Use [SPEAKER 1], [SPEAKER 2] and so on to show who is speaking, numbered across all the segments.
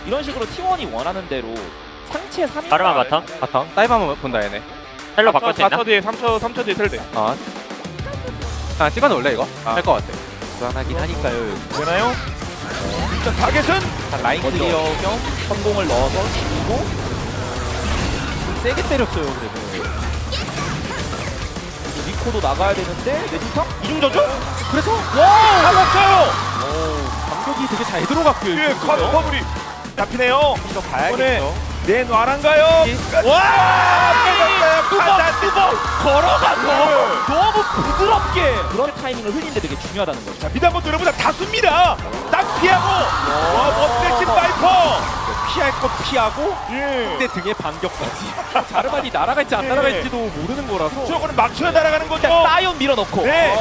[SPEAKER 1] 이런 식으로 T1이 원하는 대로 상체 3인
[SPEAKER 2] 바르마 바텀.
[SPEAKER 3] 바텀 다이브 한번 본다 얘네.
[SPEAKER 2] 헬로 바꿀 수 있나?
[SPEAKER 4] 4초 뒤에 3초 뒤에 텔대.
[SPEAKER 3] 아 찍어놓을래 이거?
[SPEAKER 4] 아.
[SPEAKER 3] 할 것 같아.
[SPEAKER 1] 불안하긴 하니까요.
[SPEAKER 4] 되나요? 일단 타겟은
[SPEAKER 1] 라인 클리어 겸 성공을 넣어서 죽이고 세게 때렸어요. 그래도 리코도 나가야 되는데 내진탕
[SPEAKER 4] 이중저죠?
[SPEAKER 1] 그래서
[SPEAKER 4] 잡았어요.
[SPEAKER 1] 감격이 되게 잘 들어갔고요.
[SPEAKER 4] 예, 커브리 잡히네요.
[SPEAKER 1] 이거 봐야겠죠.
[SPEAKER 4] 내놔란가요? 와! 빼졌어요. 뚜벅 걸어가서
[SPEAKER 1] 너무 부드럽게 그런 타이밍을 흘리는데 되게 중요하다는 거죠.
[SPEAKER 4] 자, 미드 한번 노려보자. 다 씁니다. 딱 피하고. 와, 멋대신 파이퍼.
[SPEAKER 1] 피할 것 피하고
[SPEAKER 4] 예.
[SPEAKER 1] 근데 등에 반격까지. 자르반이 날아갈지 안 날아갈지도 모르는 거라서.
[SPEAKER 4] 저거는 맞춰야 날아가는 거죠.
[SPEAKER 1] 일단 사이온 밀어넣고.
[SPEAKER 4] 네.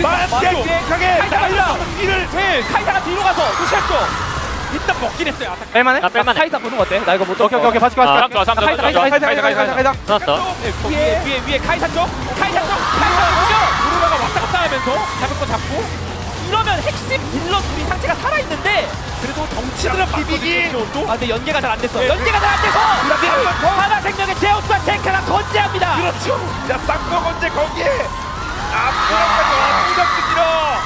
[SPEAKER 4] 방금 완벽하게 날라. 이를
[SPEAKER 1] 카이사가 뒤로 가서 무시했죠. 일단 먹긴 했어요.
[SPEAKER 3] 뺄만해?
[SPEAKER 2] 나 뺄만해.
[SPEAKER 1] 카이사 보는 거 어때? 나 이거 못
[SPEAKER 3] 오케이 봐줄게
[SPEAKER 2] 아,
[SPEAKER 3] 봐줄게.
[SPEAKER 1] 카이사.
[SPEAKER 2] 끊었어.
[SPEAKER 1] 위에 카이사 쪽. 카이사 보면 오로라가 왔다 갔다 하면서 잡을 거 잡고 이러면 핵심 딜러 둘이 상체가 살아있는데 그래도 덩치들은
[SPEAKER 4] 비비기.
[SPEAKER 1] 아 근데 연계가 잘 안 됐어. 연계가 잘 안 돼서 하나 생명의 제우스와 제카가 건재합니다.
[SPEAKER 4] 그렇죠. 자, 쌍꺼 건재 거기에. 앞으로까지 와무섭습니다.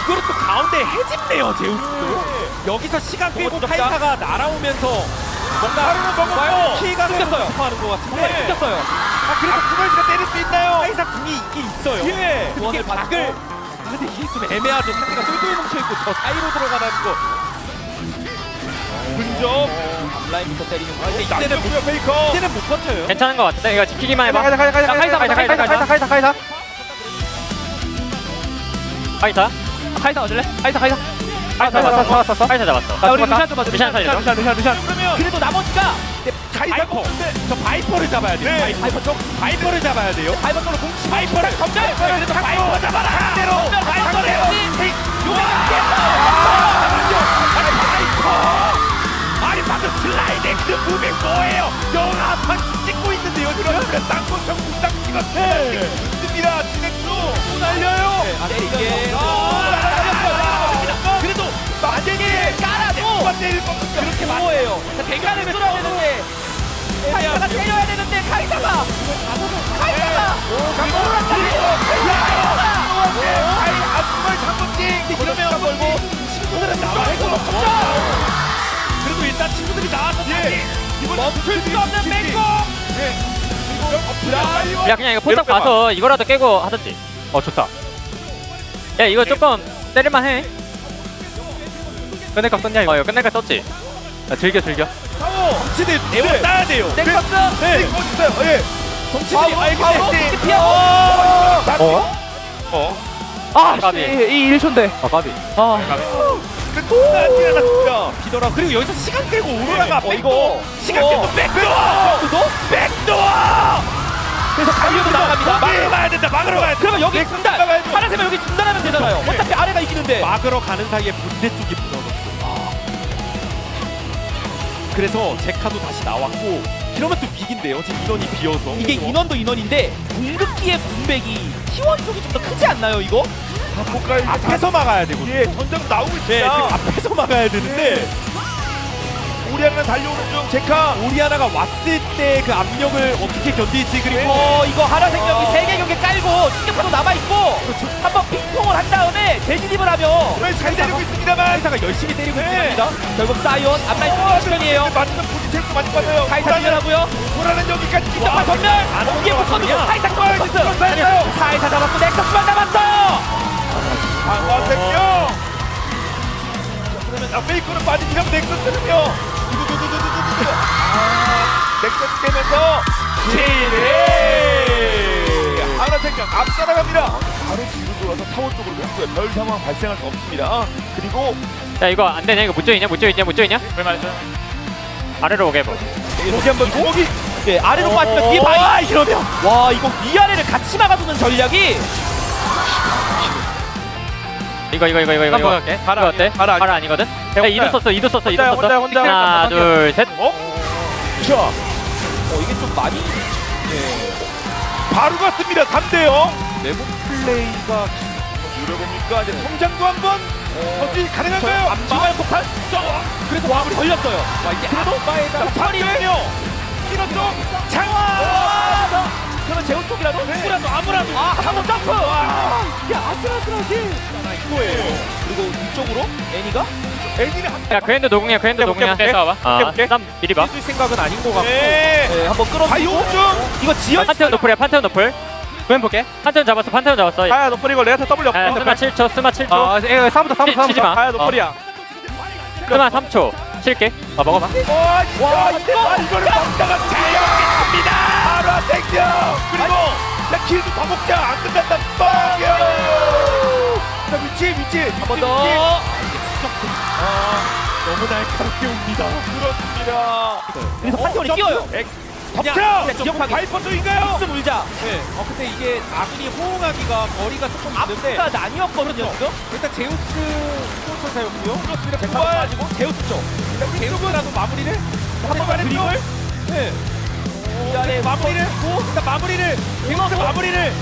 [SPEAKER 1] 그리고 또 가운데 해집네요 제우스도. 여기서 시간 끌고 카이사가 날아오면서 뭔가
[SPEAKER 4] 하루는 먹었고.
[SPEAKER 1] 키가 생겼어요. 하는 것 같은데 생겼어요.
[SPEAKER 4] 아, 그래도 구걸지가 때릴 수 있나요?
[SPEAKER 1] 카이사 궁이 이게 있어요.
[SPEAKER 4] 예.
[SPEAKER 1] 이게 박을 근데 이게 좀 애매하죠. 상대가 똘똘 뭉쳐있고 저 사이로 들어가는 거.
[SPEAKER 4] 근접.
[SPEAKER 1] 앞라인부터 때리는 거. 근데
[SPEAKER 4] 남쪽구요 페이커.
[SPEAKER 1] 이제는 못 버텨요.
[SPEAKER 2] 괜찮은 거 같은데 이거 지키기만 해봐.
[SPEAKER 3] 카이사.
[SPEAKER 2] 카이사.
[SPEAKER 1] 카이사 어질래? 카이사.
[SPEAKER 3] 잡았어.
[SPEAKER 2] 카이사 잡았어.
[SPEAKER 1] 우리 루시안 좀 봐줘.
[SPEAKER 2] 루시안 살려줘.
[SPEAKER 1] 루시안.
[SPEAKER 4] 그러면
[SPEAKER 1] 그래도 나머지가
[SPEAKER 4] 카이사가
[SPEAKER 1] 바이퍼.
[SPEAKER 4] 없는데.
[SPEAKER 1] 저 바이퍼를 잡아야 돼요.
[SPEAKER 4] 네.
[SPEAKER 1] 바이퍼 쪽. 바이퍼를 잡아야 돼요. 바이퍼 쪽으로 공치. 바이퍼를 점점. 그래서 바이퍼 잡아라.
[SPEAKER 4] 상대로.
[SPEAKER 1] 바이퍼를
[SPEAKER 4] 아니 방금 슬라이딩 그 무빙 뭐예요? 영화판 찍고 있는데요. 그러니까 땅콩청 무쌍 찍었어요. 있습니다. 진행수 또 날려요.
[SPEAKER 1] 때리게.
[SPEAKER 4] 그래도 만약에
[SPEAKER 1] 깔아도
[SPEAKER 4] 때릴 겁니다.
[SPEAKER 1] 그렇게 뭐예요? 대가를 뚫어야 되는데 카이사가 때려야 되는데 카이사가
[SPEAKER 4] 앞발 잡음띵 그러면 걸고 친구들은 나와요. 그래도 일단 친구들이 나와서 이번
[SPEAKER 1] 멈출 수 없는 맹공.
[SPEAKER 2] 야 그냥 이거 포탑 가서 이거라도 깨고 하든지.
[SPEAKER 3] 좋다.
[SPEAKER 2] 야 이거 조금 때릴만해.
[SPEAKER 3] 끝낼 값 썼냐 이거?
[SPEAKER 2] 이거 끝낼까 썼지.
[SPEAKER 3] 야, 즐겨.
[SPEAKER 4] 덩치들 에워 따야 돼요.
[SPEAKER 1] 넥서스.
[SPEAKER 4] 네, 멋있어요. 예.
[SPEAKER 1] 덩치들이
[SPEAKER 4] 알겠네.
[SPEAKER 1] 피하고.
[SPEAKER 2] 까비.
[SPEAKER 3] 이 1초인데. 까비.
[SPEAKER 4] 끝났습니다.
[SPEAKER 1] 비더라. 그리고 여기서 시간 끌고 오로라가
[SPEAKER 4] 이거 시간 깨고 백도어.
[SPEAKER 1] 그래서 갈리오도 나갑니다.
[SPEAKER 4] 막으러 가야 된다. 막으러 가야 돼.
[SPEAKER 1] 그러면 여기 중단.
[SPEAKER 4] 나가야죠.
[SPEAKER 1] 하나세면 여기 중단하면 되잖아요.
[SPEAKER 4] 네.
[SPEAKER 1] 어차피 아래가 이기는데.
[SPEAKER 4] 막으러 가는 사이에 본대 쪽이 무너졌어요. 그래서 제카도 다시 나왔고 이러면 또 빅인데요. 지금 인원이 비어서
[SPEAKER 1] 이게 인원도 인원인데 궁극기의 분백이 T1 쪽이 좀 더 크지 않나요 이거?
[SPEAKER 4] 앞에서 막아야 되고 예, 전장 나오고 있습니다. 네, 지금 앞에서 막아야 되는데 오리아나 달려오는 중 제카 오리아나가 왔을 때 그 압력을 어떻게 견딜지 그리고
[SPEAKER 1] 이거 하나생명이 3개 경기 깔고 충격파도 남아있고 한번 핑퐁을 한 다음에 대진입을 하면
[SPEAKER 4] 잘 때리고 있습니다만
[SPEAKER 1] 카이사가 열심히 때리고
[SPEAKER 4] 네.
[SPEAKER 1] 있습니다. 결국 사이온 앞라인 시간이에요.
[SPEAKER 4] 맞으면 부딪힐 거 많이 빠져요.
[SPEAKER 1] 카이사 딜하고요.
[SPEAKER 4] 보라는 여기까지
[SPEAKER 1] 와, 전멸! 어깨에 붙어두고 카이사 걸었어요. 카이사 잡았고 넥서스만 남았어요.
[SPEAKER 4] 방어생명 그러면 페이커는 빠지지 않으면 넥서스는요 넥서스 깨면서 제일 하나생명 앞서나갑니다. 바로 뒤로 돌아서 타워 쪽으로 갔고요. 별 상황 발생할 수 없습니다. 그리고
[SPEAKER 2] 야 이거 안 되냐? 이거 묻혀있냐? 얼마였어? 아래로 오게 해봐.
[SPEAKER 4] 여기 한번 거기
[SPEAKER 1] 네, 아래로 빠지면 뒤에 바이 이러면 와 이거 위아래를 같이 막아두는 전략이
[SPEAKER 2] 이거
[SPEAKER 3] 한번 할게.
[SPEAKER 2] 이거 어때?
[SPEAKER 3] 바라
[SPEAKER 2] 바라 아니거든? 야 이도 썼어.
[SPEAKER 3] 혼자.
[SPEAKER 2] 하나 둘 셋.
[SPEAKER 4] 자
[SPEAKER 1] 이게 좀 많이
[SPEAKER 4] 바로 갔습니다. 3대0
[SPEAKER 1] 내부 플레이가
[SPEAKER 4] 노려봅니까? 이제 성장도 한번 어찌 가능한가요?
[SPEAKER 1] 앞마을 폭탄 그래서 와 우리 걸렸어요. 와 이게 그래도
[SPEAKER 4] 박정현이요. 이런 쪽 장화.
[SPEAKER 1] 그러면 제우 쪽이라도 누구라도 아무라도 한번 점프. 이게 아슬아슬하게 이거예요. 그리고 뒤쪽으로 애니가
[SPEAKER 4] 애니는
[SPEAKER 2] 야 그랜드 노궁이야 그랜드 노궁이야.
[SPEAKER 3] 볼게.
[SPEAKER 2] 와봐.
[SPEAKER 3] 볼게.
[SPEAKER 2] 난 미리 봐.
[SPEAKER 1] 줄 생각은 아닌 것 같고
[SPEAKER 4] 네.
[SPEAKER 1] 한번 끌어주고
[SPEAKER 4] 바이오 중.
[SPEAKER 1] 이거 지연
[SPEAKER 2] 판테온 노플이야 판테온 노플.
[SPEAKER 3] 웬 볼게.
[SPEAKER 2] 판테온 잡았어 판테온 잡았어.
[SPEAKER 3] 가야 노플이고 레아타 W
[SPEAKER 2] 야,
[SPEAKER 3] 없어.
[SPEAKER 2] 스마 7초 스마 7초.
[SPEAKER 3] 이거 3부터
[SPEAKER 2] 치지 마.
[SPEAKER 3] 가야 노플이야.
[SPEAKER 2] 스마 3초. 칠게. 먹어봐.
[SPEAKER 4] 와 이거를 먹다가 재영입니다. 바로 생겨. 그리고 야 길도 더 먹자. 안 끝났다. 빵이야. 자 위치.
[SPEAKER 1] 한번 더.
[SPEAKER 4] 너무 날카롭게 옵니다. 그렇습니다.
[SPEAKER 1] 그래서 판테온이 뛰어요.
[SPEAKER 4] 덮쳐.
[SPEAKER 1] 지역하게
[SPEAKER 4] 바이퍼 쪽인가요?
[SPEAKER 1] 스 물자.
[SPEAKER 4] 네.
[SPEAKER 1] 근데 이게 아군이 호응하기가 거리가 조금 있는데 앞가 나뉘었거든요. 일단 제우스 소천사였고요. 그렇습니다. 백화 빠지고 제우스 쪽. 제우스라도 마무리를
[SPEAKER 4] 한번
[SPEAKER 1] 드림을 네. 네, 마무리를 일단 마무리를 제우스 마무리를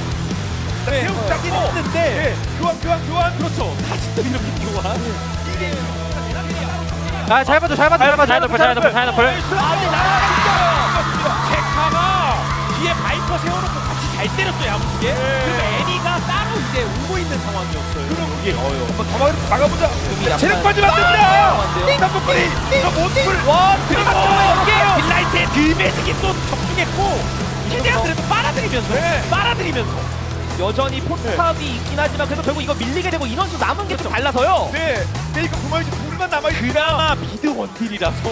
[SPEAKER 4] 태우 잡긴 했는데 교환
[SPEAKER 1] 그렇죠. 다시 또 이렇게 교환. 이게
[SPEAKER 3] 잘 봐줘.
[SPEAKER 2] 잘 노플 잘 노플 잘 노플.
[SPEAKER 1] 아니 나가겠어요. 제카가 뒤에 바이퍼 세워놓고 같이 잘 때렸어요 야무지게. 그리고 애니가 따로 이제 오고 있는 상황이었어요.
[SPEAKER 4] 그럼 이게 한번 더 막아보자. 체력 빠지면 안 됩니다. 땀복거리 이거 못불
[SPEAKER 1] 와
[SPEAKER 4] 그리고
[SPEAKER 1] 이게
[SPEAKER 4] 빌라이트의 딜매직이 또 접근했고
[SPEAKER 1] 최대한 그래도 빨아들이면서 여전히 포탑이 있긴 하지만 그래도 결국 이거 밀리게 되고 인원수 남은 게 좀 달라서요.
[SPEAKER 4] 네 이거 구멍이 둘만 남아있습니다.
[SPEAKER 1] 그나마 미드 원딜이라서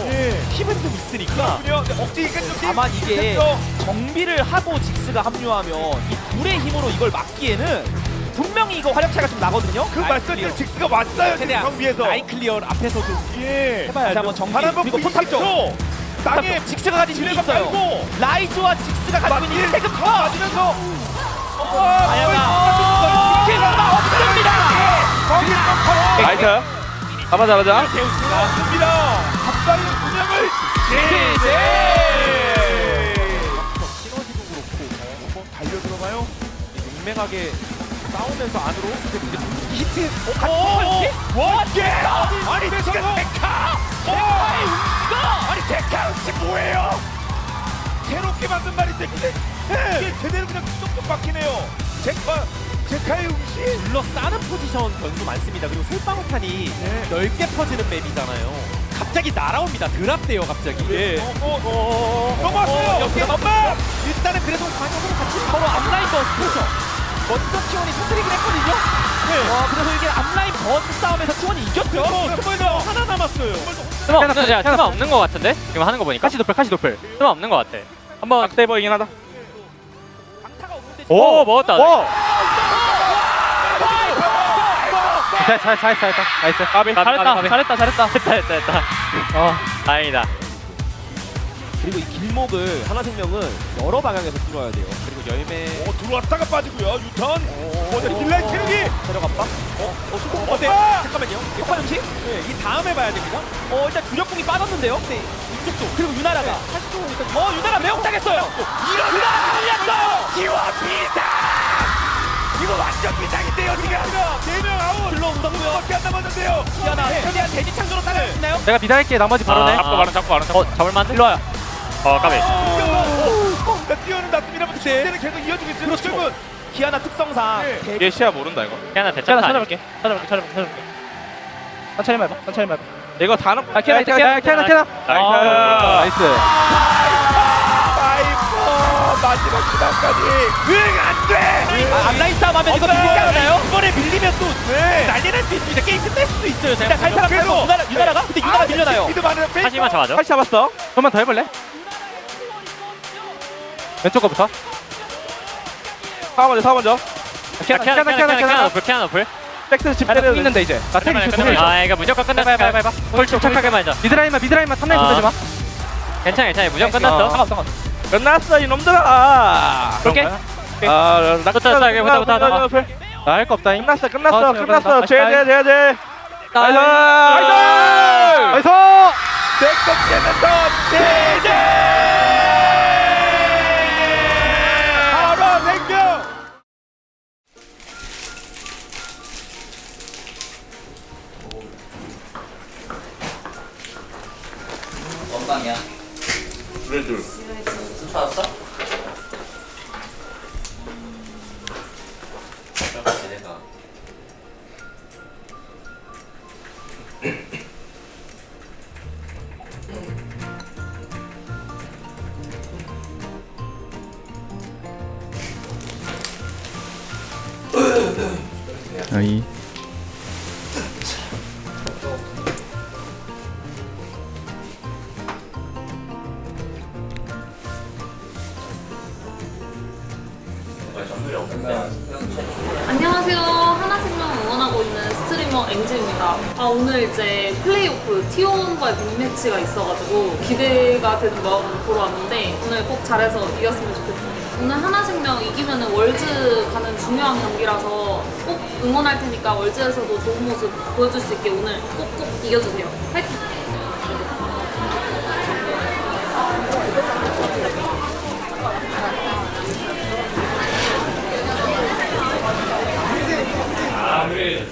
[SPEAKER 1] 힘은 좀 있으니까
[SPEAKER 4] 억지 이까지
[SPEAKER 1] 다만 이게 정비를 하고 직스가 합류하면 이 둘의 힘으로 이걸 막기에는 분명히 이거 화력 차이가 좀 나거든요.
[SPEAKER 4] 그 말씀드린 직스가 왔어요.
[SPEAKER 1] 최대한
[SPEAKER 4] 정비에서
[SPEAKER 1] 라인 클리어 앞에서 좀
[SPEAKER 4] 예
[SPEAKER 1] 해봐야죠. 한번 정비
[SPEAKER 4] 바람
[SPEAKER 1] 그리고
[SPEAKER 4] 먹고
[SPEAKER 1] 포탑 쪽
[SPEAKER 4] 땅에
[SPEAKER 1] 직스가 가진 힘이
[SPEAKER 4] 지뢰가
[SPEAKER 1] 있어요.
[SPEAKER 4] 깔고
[SPEAKER 1] 라이즈와 직스가 가지고 있는 태급 더
[SPEAKER 4] 맞으면서
[SPEAKER 1] 다양한 직스가 없습니다.
[SPEAKER 3] 나이스. 잡아.
[SPEAKER 4] 제우스가 왔습니다. 갑자기 운영을 시너지도 그렇고 한번 달려 들어가요.
[SPEAKER 1] 맹맹하게 싸우면서 안으로 근데 히트
[SPEAKER 4] 와, 아니 지금 데카!
[SPEAKER 1] 데카의 음수가
[SPEAKER 4] 아니 데카 음식 뭐예요? 새롭게 만든 말인데 근데 이게 제대로 그냥 뚝뚝 박히네요. 제카의 음식?
[SPEAKER 1] 둘러싸는 포지션 변수 많습니다. 그리고 솔방울탄이 넓게 퍼지는 맵이잖아요. 갑자기 날아옵니다. 드랍돼요 갑자기.
[SPEAKER 4] 예. 넘어왔어요.
[SPEAKER 1] 여기에 넘어! 일단은 그래도 관역으로 같이 서로 앞라인 버스 그렇죠. 먼저 T1이 터뜨리긴 했거든요. 그래서 이게 앞라인 버스 싸움에서 T1이 이겼죠.
[SPEAKER 4] 스포일러 하나 남았어요.
[SPEAKER 2] 스마 없는 야 스마 없는 거 같은데? 지금 하는 거 보니까.
[SPEAKER 3] 카시 노플.
[SPEAKER 2] 스마 없는 거 같아. 한번
[SPEAKER 3] 세 보이긴 하다.
[SPEAKER 1] 강타가 오는데
[SPEAKER 2] 오 먹었다.
[SPEAKER 3] 잘했다. 나이스.
[SPEAKER 2] 가비.
[SPEAKER 3] 잘했다.
[SPEAKER 2] 됐다. 다행이다.
[SPEAKER 1] 그리고 이 길목을 하나생명은 여러 방향에서 뚫어야 돼요. 그리고 열매
[SPEAKER 4] 들어왔다가 빠지고요. 유턴. 딜라이 체력이.
[SPEAKER 1] 체력 압박.
[SPEAKER 4] 어때?
[SPEAKER 1] 잠깐만요. 폭발 음식? 이 다음에 봐야 됩니다. 일단 주력궁이 빠졌는데요. 네, 이쪽도. 그리고 유나라가. 유나라 매혹당했어요. 유나라 밀렸어요.
[SPEAKER 4] 지와 비상. 이거 완전 비상인데요 지금. 4명 아웃.
[SPEAKER 1] 들러온다고요.
[SPEAKER 4] 밖에 안 남았는데요.
[SPEAKER 1] 기아나 최대한 대지 창조로 따라갈 수 있나요?
[SPEAKER 3] 내가 미달할게. 나머지 바로네.
[SPEAKER 2] 잡고 잡을만. 일로 와요. 까비.
[SPEAKER 4] 나 뛰어는 났습니다. 그때는 계속 이어지고 있어요.
[SPEAKER 1] 그렇죠. 기아나 특성상
[SPEAKER 3] 얘 시야 모른다 이거.
[SPEAKER 2] 하나 대짜.
[SPEAKER 3] 찾아볼게. 천천히 해봐. 이거 다 넣고. 캐나. 나이스.
[SPEAKER 4] 마지막 시간까지. 안 돼.
[SPEAKER 1] 앞라인 싸움 하면 이거 밀리지 않나요?
[SPEAKER 4] 이번에 밀리면 또
[SPEAKER 1] 난리 날 수 있습니다. 게임 끝낼 수도 있어요. 제가
[SPEAKER 4] 일단
[SPEAKER 1] 갈타가
[SPEAKER 4] 그래도
[SPEAKER 1] 유나라가? 근데 유나라 밀려나요.
[SPEAKER 4] 미드 많은 페이커.
[SPEAKER 2] 하지만 잡아줘.
[SPEAKER 3] 카시 잡았어. 좀만 더 해볼래? 왼쪽 거부터. 사와 먼저.
[SPEAKER 2] 캐나 노플.
[SPEAKER 3] 백스 집 때려도 있는데 이제. 나 태기 좀 해.
[SPEAKER 2] 이거 무조건 끝났어. 해봐. 홀 침착하게만 해줘.
[SPEAKER 3] 미드라인만 선내 건들지 마.
[SPEAKER 2] 괜찮아. 무조건 끝났어.
[SPEAKER 3] 끝났어 이놈들아.
[SPEAKER 2] 볼게.
[SPEAKER 3] 부터 나할 거 없다. 끝났어. 제. 나이스.
[SPEAKER 4] 백석제면서 제제. 바로 생겨.
[SPEAKER 5] 방이야?
[SPEAKER 4] 둘.
[SPEAKER 5] 술 받았어? 내가
[SPEAKER 6] 아이
[SPEAKER 5] 전물이 없는데
[SPEAKER 7] 안녕하세요. 하나생명 응원하고 있는 스트리머 앵지입니다. 오늘 이제 플레이오프 T1과의 빅매치가 있어가지고 기대가 되는 마음으로 보러 왔는데 오늘 꼭 잘해서 이겼으면 좋겠습니다. 오늘 하나생명 이기면 월즈 가는 중요한 경기라서 꼭 응원할 테니까 월즈에서도 좋은 모습 보여줄 수 있게 오늘 꼭꼭 이겨주세요. 화이팅!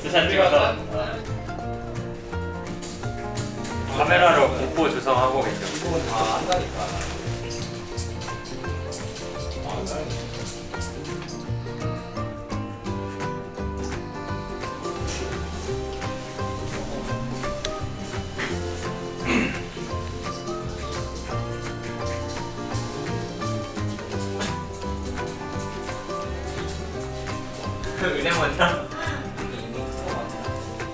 [SPEAKER 2] 스샷 찍어서 카메라로 국보 조성하고 계죠. 은행 원장?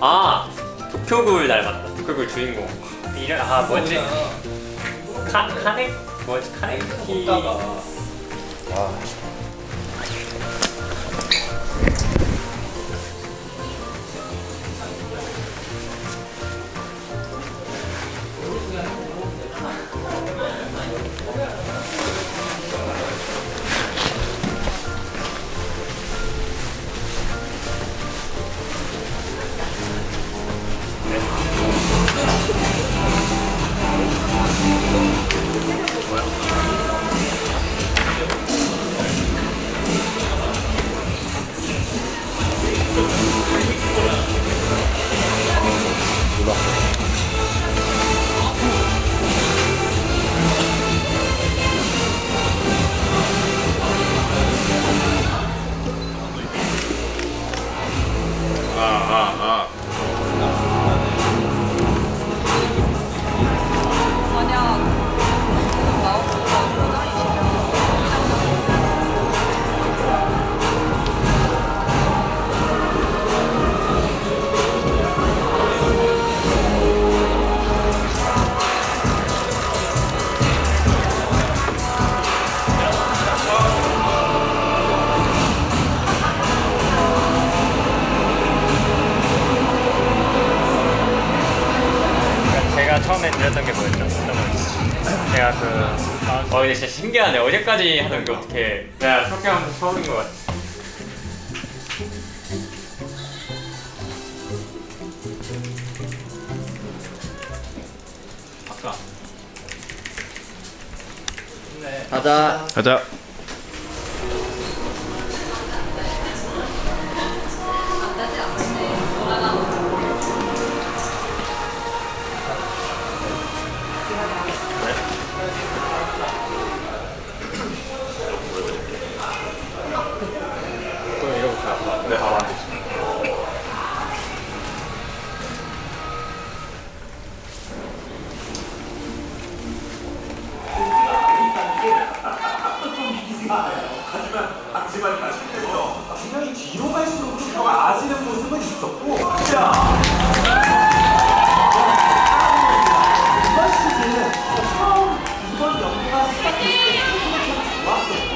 [SPEAKER 2] 아! 도쿄굴 닮았다. 도쿄굴 주인공. 이름 뭐지? 카네 뭐지? 카네키. 제가 처음에 드렸던 게 뭐였죠? 어떤 거였죠? 제가 근데 진짜 신기하네. 어제까지 하던 게 어떻게 내가 그렇게 하면서 처음인 것 같아.
[SPEAKER 5] 가자.
[SPEAKER 6] 가자.
[SPEAKER 2] 네, 바로 안 되지.
[SPEAKER 8] 분명히 뒤로 갈수록 좀 더 아지는 모습은 있었고 이번 시즌은 처음 이번 연구가 시작됐을 때 참 좋았었고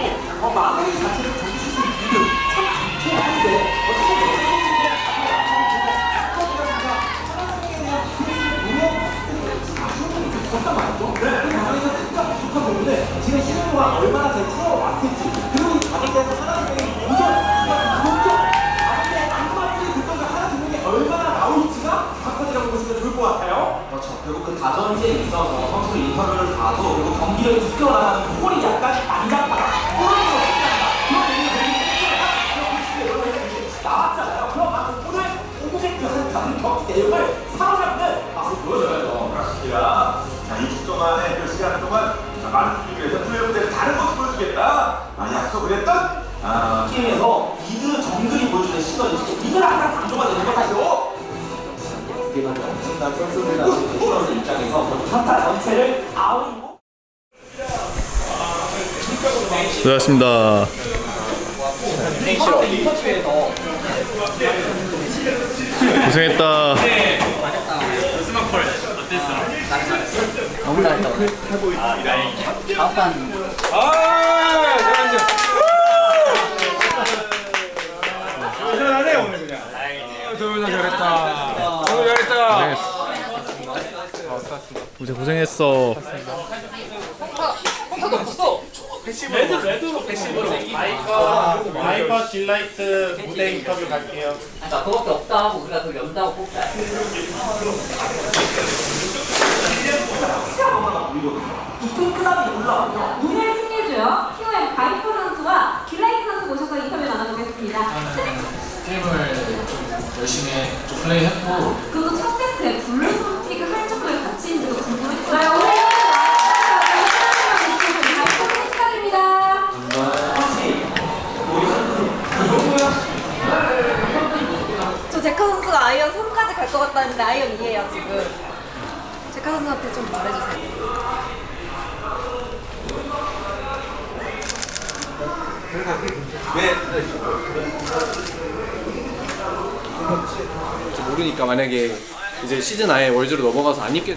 [SPEAKER 8] 마무리 자체를 정리시킨 이유 참 좋긴 한데 어떻게 부족한 부분은 지금 시즌과 얼마나 잘 채워왔을지 그리고 이 가격대에서 하나생명이 얼마나 나올지가 관건이라고 보시면 좋을 것 같아요. 그렇죠. 그리고 그 다전제에 있어서 선수 인터뷰를 봐도 그리고 경기를 이끌어나가는 홀이 약간 난장파다. 그런 거 얘기한다. 그런 얘기를 나왔잖아요. 그럼 바로 오늘 오브젝트를 가는 경기 내용을 사로잡는 맛을 보여줘야죠. 그렇습니다. 자, 이 축전 동안에 그 시간 동안 많은 분들께서 플레이오프에서 다른 모습 보여주겠다 약속을 했던 팀에서 미드 정글이 보여주는 시선이 미드를 항상 강조가 되는 것 같아요. 이게만 엄청난 선수들과 선수 입장에서 전타 전체를 아웃이고
[SPEAKER 6] 수고하셨습니다. 고생했다.
[SPEAKER 5] 너무 잘했다. 다음판
[SPEAKER 6] 고생했어.
[SPEAKER 4] 마이퍼 딜라이트 무대 인터뷰 갈게요.
[SPEAKER 5] 나 그거밖에 없다 하고 우리가 그 연다고 뽑자.
[SPEAKER 8] 끈끈함이 올라와요.
[SPEAKER 9] 오늘 승리해줘요. TOM 가이퍼 선수와 딜라이트 선수 모셔서 인터뷰 나눠보겠습니다.
[SPEAKER 10] 게임을 열심히 좀 플레이했고
[SPEAKER 9] 그리고 첫 세트에 블루 선픽을 할 정도의 가치인지도 궁금했어요. 오늘 가이퍼 축하드립니다.
[SPEAKER 7] 저 제카 선수가 아이언 3까지 갈 것 같다는데 아이언 2예요 지금. 제카 선수한테 좀 말해주세요.
[SPEAKER 10] 모르니까 만약에 이제 시즌 아예 월즈로 넘어가서 안 입게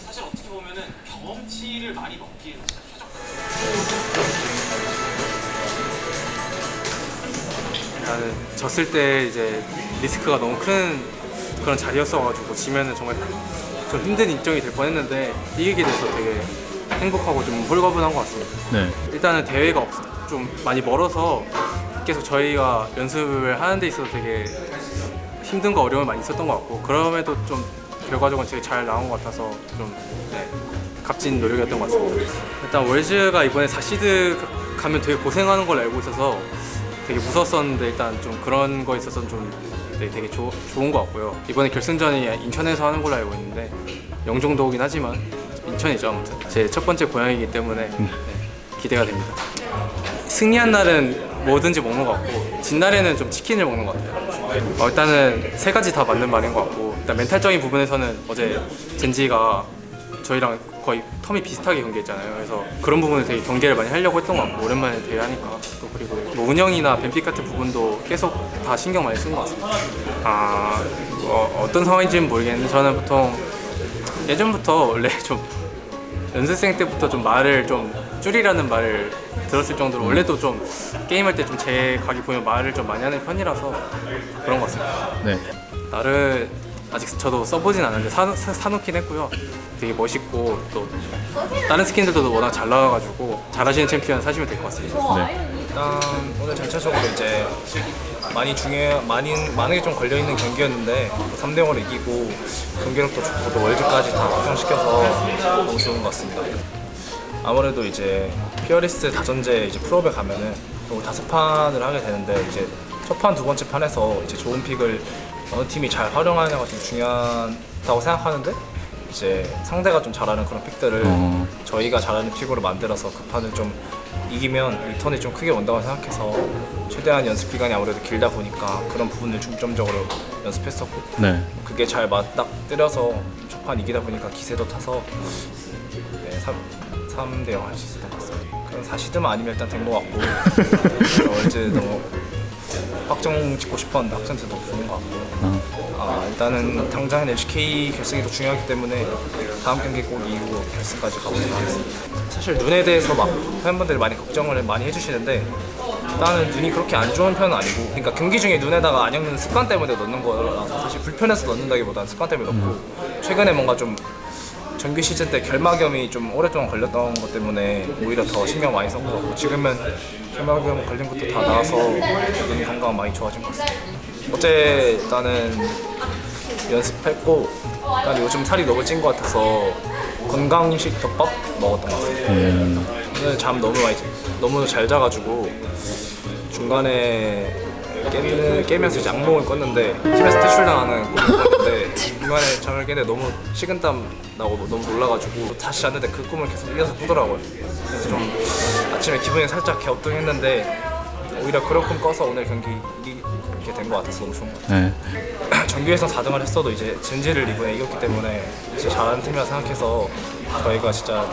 [SPEAKER 8] 사실 어떻게 보면은 경험치를 많이 먹기에
[SPEAKER 10] 나는 졌을 때 이제 리스크가 너무 큰 그런 자리였어가지고 지면은 정말 좀 힘든 일정이 될 뻔했는데 이기게 돼서 되게 행복하고 좀 홀가분한 것 같습니다.
[SPEAKER 6] 네.
[SPEAKER 10] 일단은 대회가 좀 많이 멀어서 계속 저희가 연습을 하는 데 있어서 되게 힘든과 어려움이 많이 있었던 것 같고 그럼에도 좀 결과적으로 되게 잘 나온 것 같아서 좀 값진 노력이었던 것 같습니다. 일단 월즈가 이번에 4시드 가면 되게 고생하는 걸 알고 있어서 되게 무서웠었는데 일단 좀 그런 거에 있어서 좀 되게 좋은 것 같고요. 이번에 결승전이 인천에서 하는 걸로 알고 있는데 영종도긴 하지만 인천이죠. 아무튼 제 첫 번째 고향이기 때문에 기대가 됩니다. 승리한 날은 뭐든지 먹는 것 같고 진 날에는 좀 치킨을 먹는 것 같아요. 일단은 세 가지 다 맞는 말인 것 같고 일단 멘탈적인 부분에서는 어제 젠지가 저희랑 거의 텀이 비슷하게 경기했잖아요. 그래서 그런 부분을 되게 경계를 많이 하려고 했던 것 같고 오랜만에 대회하니까 또 그리고 뭐 운영이나 뱀픽 같은 부분도 계속 다 신경 많이 쓴 것 같습니다. 어떤 상황인지는 모르겠는데 저는 보통 예전부터 원래 좀 연습생 때부터 좀 말을 좀 줄이라는 말을 들었을 정도로 원래도 좀 게임할 때 좀 제 각이 보면 말을 좀 많이 하는 편이라서 그런 것 같습니다.
[SPEAKER 6] 네.
[SPEAKER 10] 나를 아직 저도 써보진 않았는데 사놓긴 했고요. 되게 멋있고 또 다른 스킨들도 워낙 잘 나와가지고 잘하시는 챔피언 사시면 될 것 같습니다.
[SPEAKER 11] 일단 오늘 전체적으로 이제 많은 게 좀 걸려있는 경기였는데 3대0으로 이기고 경기력도 좋고 또 월드까지 다 확정시켜서 너무 좋은 것 같습니다. 아무래도 이제 피어리스트 다전제 이제 프로업에 가면은 5판을 하게 되는데 이제 첫 판, 두 번째 판에서 이제 좋은 픽을 어느 팀이 잘 활용하느냐가 좀 중요하다고 생각하는데 이제 상대가 좀 잘하는 그런 픽들을 저희가 잘하는 픽으로 만들어서 그 판을 좀 이기면 리턴이 좀 크게 온다고 생각해서 최대한 연습 기간이 아무래도 길다 보니까 그런 부분을 중점적으로 연습했었고
[SPEAKER 6] 네.
[SPEAKER 11] 그게 잘 맞닥뜨려서 초판 이기다 보니까 기세도 타서 3대0 할 수 있었던 것 같습니다. 그럼 4시드만 아니면 일단 된 것 같고 월즈 너무 확정 짓고 싶었는데 확정돼서 너무 좋은 것 같고 일단은 당장은 LCK 결승이 더 중요하기 때문에 다음 경기 꼭 이기고 결승까지 가보도록 하겠습니다. 사실 눈에 대해서 막 팬분들이 많이 걱정을 많이 해주시는데 일단은 눈이 그렇게 안 좋은 편은 아니고 그러니까 경기 중에 눈에다가 안 엮는 습관 때문에 넣는 거라서 사실 불편해서 넣는다기보다는 습관 때문에 넣고 최근에 뭔가 좀 정규 시즌 때 결막염이 좀 오랫동안 걸렸던 것 때문에 오히려 더 신경 많이 썼고 그렇고 지금은 결막염 걸린 것도 다 나아서 눈 건강 많이 좋아진 것 같습니다. 어제 일단은 연습했고 일단 요즘 살이 너무 찐 것 같아서 건강식 덮밥 먹었던 것 같습니다. 오늘 잠 너무 잘 자가지고 중간에 깨면서 이제 악몽을 꿨는데 팀에서 퇴출당하는 꿈을 꿨는데 중간에 잠을 깨는데 너무 식은땀 나고 너무 놀라가지고 다시 잤는데 그 꿈을 계속 이어서 꾸더라고요. 그래서 좀 아침에 기분이 살짝 갸우뚱했는데 오히려 그런 꿈 꿔서 오늘 경기 이기게 된 것 같아서 너무 좋은 것 같아요.
[SPEAKER 6] 네.
[SPEAKER 11] 정규에서 4등을 했어도 이제 젠지를 이번에 이겼기 때문에 진짜 잘하는 팀이라 생각해서 저희가 진짜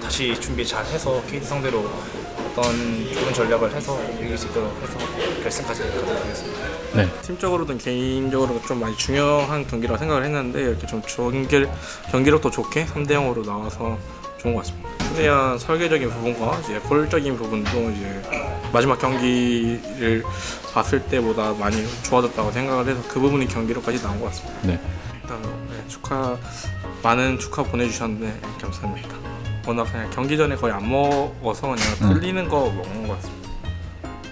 [SPEAKER 11] 다시 준비 잘 해서 KT 상대로 어떤 좋은 전략을 해서 이길 수 있도록 해서 결승까지 가도록 하겠습니다.
[SPEAKER 6] 네.
[SPEAKER 10] 팀적으로든 개인적으로도 좀 많이 중요한 경기라고 생각을 했는데 이렇게 좀 경기력도 좋게 3대 0으로 나와서 좋은 것 같습니다. 최대한 설계적인 부분과 이제 골적인 부분도 이제 마지막 경기를 봤을 때보다 많이 좋아졌다고 생각을 해서 그 부분이 경기력까지 나온 것 같습니다.
[SPEAKER 6] 네.
[SPEAKER 10] 일단 많은 축하 보내주셨는데 감사합니다. 워낙 그냥 경기 전에 거의 안 먹어서 그냥 틀리는 거 먹는 것 같습니다.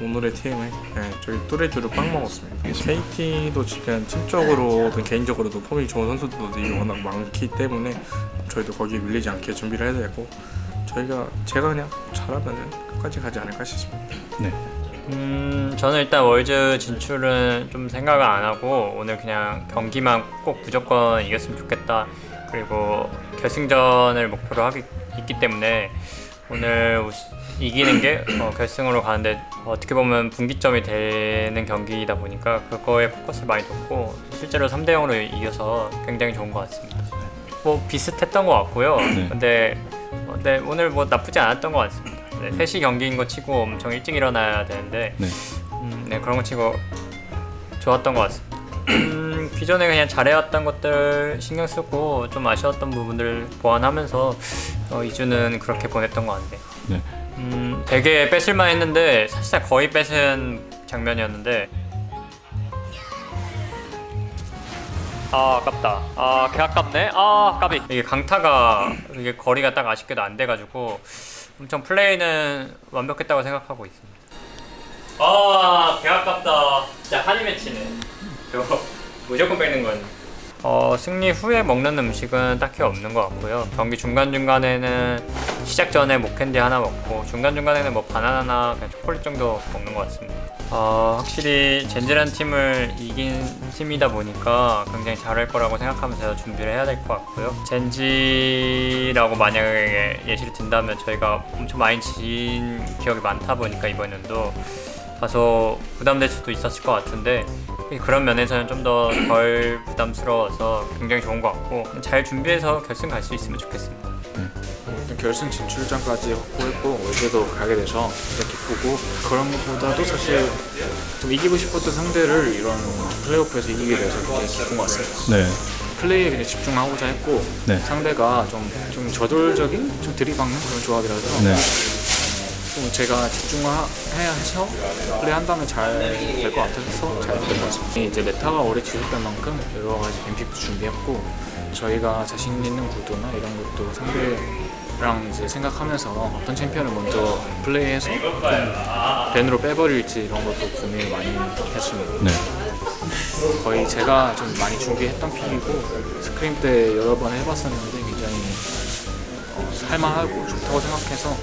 [SPEAKER 10] 오늘의 팀은 저희 뚜레쥬를 빵 먹었습니다. KT도 지금 팀적으로든 개인적으로도 폼이 좋은 선수들이 워낙 많기 때문에 저희도 거기에 밀리지 않게 준비를 해야 되고 제가 그냥 잘하면 끝까지 가지 않을까 싶습니다.
[SPEAKER 6] 네.
[SPEAKER 2] 저는 일단 월즈 진출은 좀 생각을 안 하고 오늘 그냥 경기만 꼭 무조건 이겼으면 좋겠다. 그리고 결승전을 목표로 있기 때문에 오늘 이기는 게 결승으로 가는데 어떻게 보면 분기점이 되는 경기이다 보니까 그거에 포커스를 많이 뒀고 실제로 3대 0으로 이겨서 굉장히 좋은 것 같습니다. 뭐 비슷했던 것 같고요.
[SPEAKER 6] 네.
[SPEAKER 2] 근데 오늘 뭐 나쁘지 않았던 것 같습니다. 네, 3시 경기인 거 치고 엄청 일찍 일어나야 되는데
[SPEAKER 6] 네.
[SPEAKER 2] 네, 그런 거 치고 좋았던 것 같습니다. 기존에 그냥 잘해왔던 것들 신경 쓰고 좀 아쉬웠던 부분들 보완하면서 2주는 그렇게 보냈던 것 같네요.
[SPEAKER 6] 네.
[SPEAKER 2] 되게 뺏을만 했는데 사실상 거의 뺏은 장면이었는데 아깝다. 개 아깝네. 까비. 이게 강타가 이게 거리가 딱 아쉽게도 안 돼가지고 엄청 플레이는 완벽했다고 생각하고 있습니다. 개 아깝다. 진짜 한이 매치네. 이거 무조건 뺏는 건. 승리 후에 먹는 음식은 딱히 없는 것 같고요. 경기 중간중간에는 시작 전에 목캔디 하나 먹고 중간중간에는 뭐 바나나나 그냥 초콜릿 정도 먹는 것 같습니다. 확실히 젠지라는 팀을 이긴 팀이다 보니까 굉장히 잘할 거라고 생각하면서 준비를 해야 될 것 같고요. 젠지라고 만약에 예시를 든다면 저희가 엄청 많이 진 기억이 많다 보니까 이번에도 다소 부담될 수도 있었을 것 같은데 그런 면에서는 좀 더 덜 부담스러워서 굉장히 좋은 것 같고 잘 준비해서 결승 갈 수 있으면 좋겠습니다.
[SPEAKER 12] 결승 진출전까지 확보했고 월드도 가게 돼서 되게 기쁘고 그런 것보다도 사실 좀 이기고 싶었던 상대를 이런 플레이오프에서 이기게 돼서 굉장히 기쁜 것 같습니다.
[SPEAKER 6] 네.
[SPEAKER 12] 플레이에 그냥 집중하고자 했고
[SPEAKER 6] 네.
[SPEAKER 12] 상대가 좀 저돌적인 좀 들이박는 그런 조합이라서
[SPEAKER 6] 네.
[SPEAKER 12] 좀 제가 집중해야 해서 플레이한다면 잘 될 것 같아서 잘 될 것 같습니다. 이제 메타가 오래 지속될 만큼 여러 가지 뱀픽도 준비했고 저희가 자신 있는 구도나 이런 것도 상대랑 이제 생각하면서 어떤 챔피언을 먼저 플레이해서 좀 벤으로 빼버릴지 이런 것도 고민을 많이 했습니다.
[SPEAKER 6] 네.
[SPEAKER 12] 거의 제가 좀 많이 준비했던 픽이고 스크림 때 여러 번 해봤었는데 굉장히 할만하고 좋다고 생각해서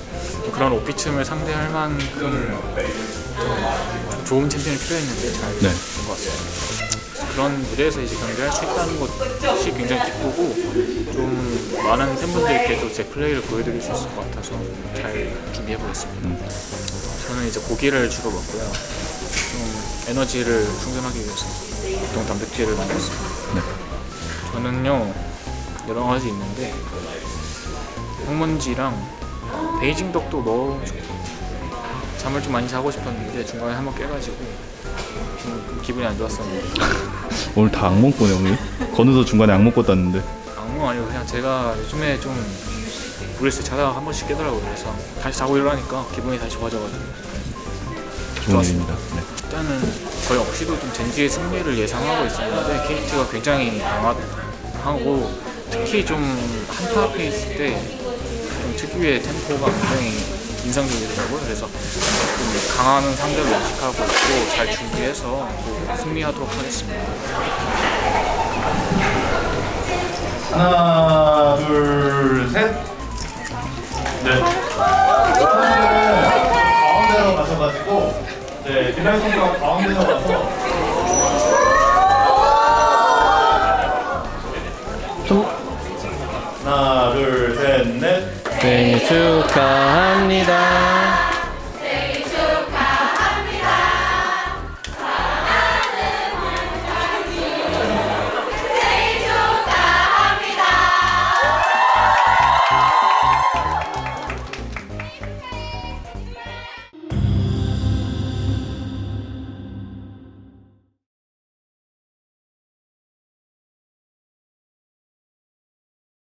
[SPEAKER 12] 그런 오피층을 상대할 만큼 좀 좋은 챔피언이 필요했는데 잘 된 것 같습니다. 그런 무대에서 이제 경기를 할 수 있다는 것이 굉장히 기쁘고 좀 많은 팬분들께도 제 플레이를 보여드릴 수 있을 것 같아서 잘 준비해보겠습니다. 저는 이제 고기를 주로 먹고요. 좀 에너지를 충전하기 위해서 보통 단백질을 많이 먹습니다.
[SPEAKER 6] 네.
[SPEAKER 12] 저는요 여러 가지 있는데 홍문지랑 베이징 덕도 넣어주고 잠을 좀 많이 자고 싶었는데 중간에 한번 깨가지고 좀 기분이 안 좋았었는데
[SPEAKER 6] 오늘 다 악몽 꾸네 오늘. 건우도 중간에 악몽 꿨다는데.
[SPEAKER 12] 악몽 아니고 그냥 제가 요즘에 좀 모르겠어요. 자다가 한 번씩 깨더라고요. 그래서 다시 자고 일어나니까 기분이 다시 좋아져가지고
[SPEAKER 6] 좋은 일입니다. 네.
[SPEAKER 12] 일단은 거의 없이도 좀 젠지의 승리를 예상하고 있었는데 KT가 굉장히 강하고 특히 좀 한타 앞에 있을 때 좀 특유의 템포가 굉장히 인상적이더라고요. 그래서 좀 강한 상대를 의식하고 있고 잘 준비해서 또 승리하도록 하겠습니다.
[SPEAKER 6] 하나, 둘, 셋. 네. 가운데로 가셔가지고, 네, 김현 선수가 가운데로 가서
[SPEAKER 3] 생일 축하합니다.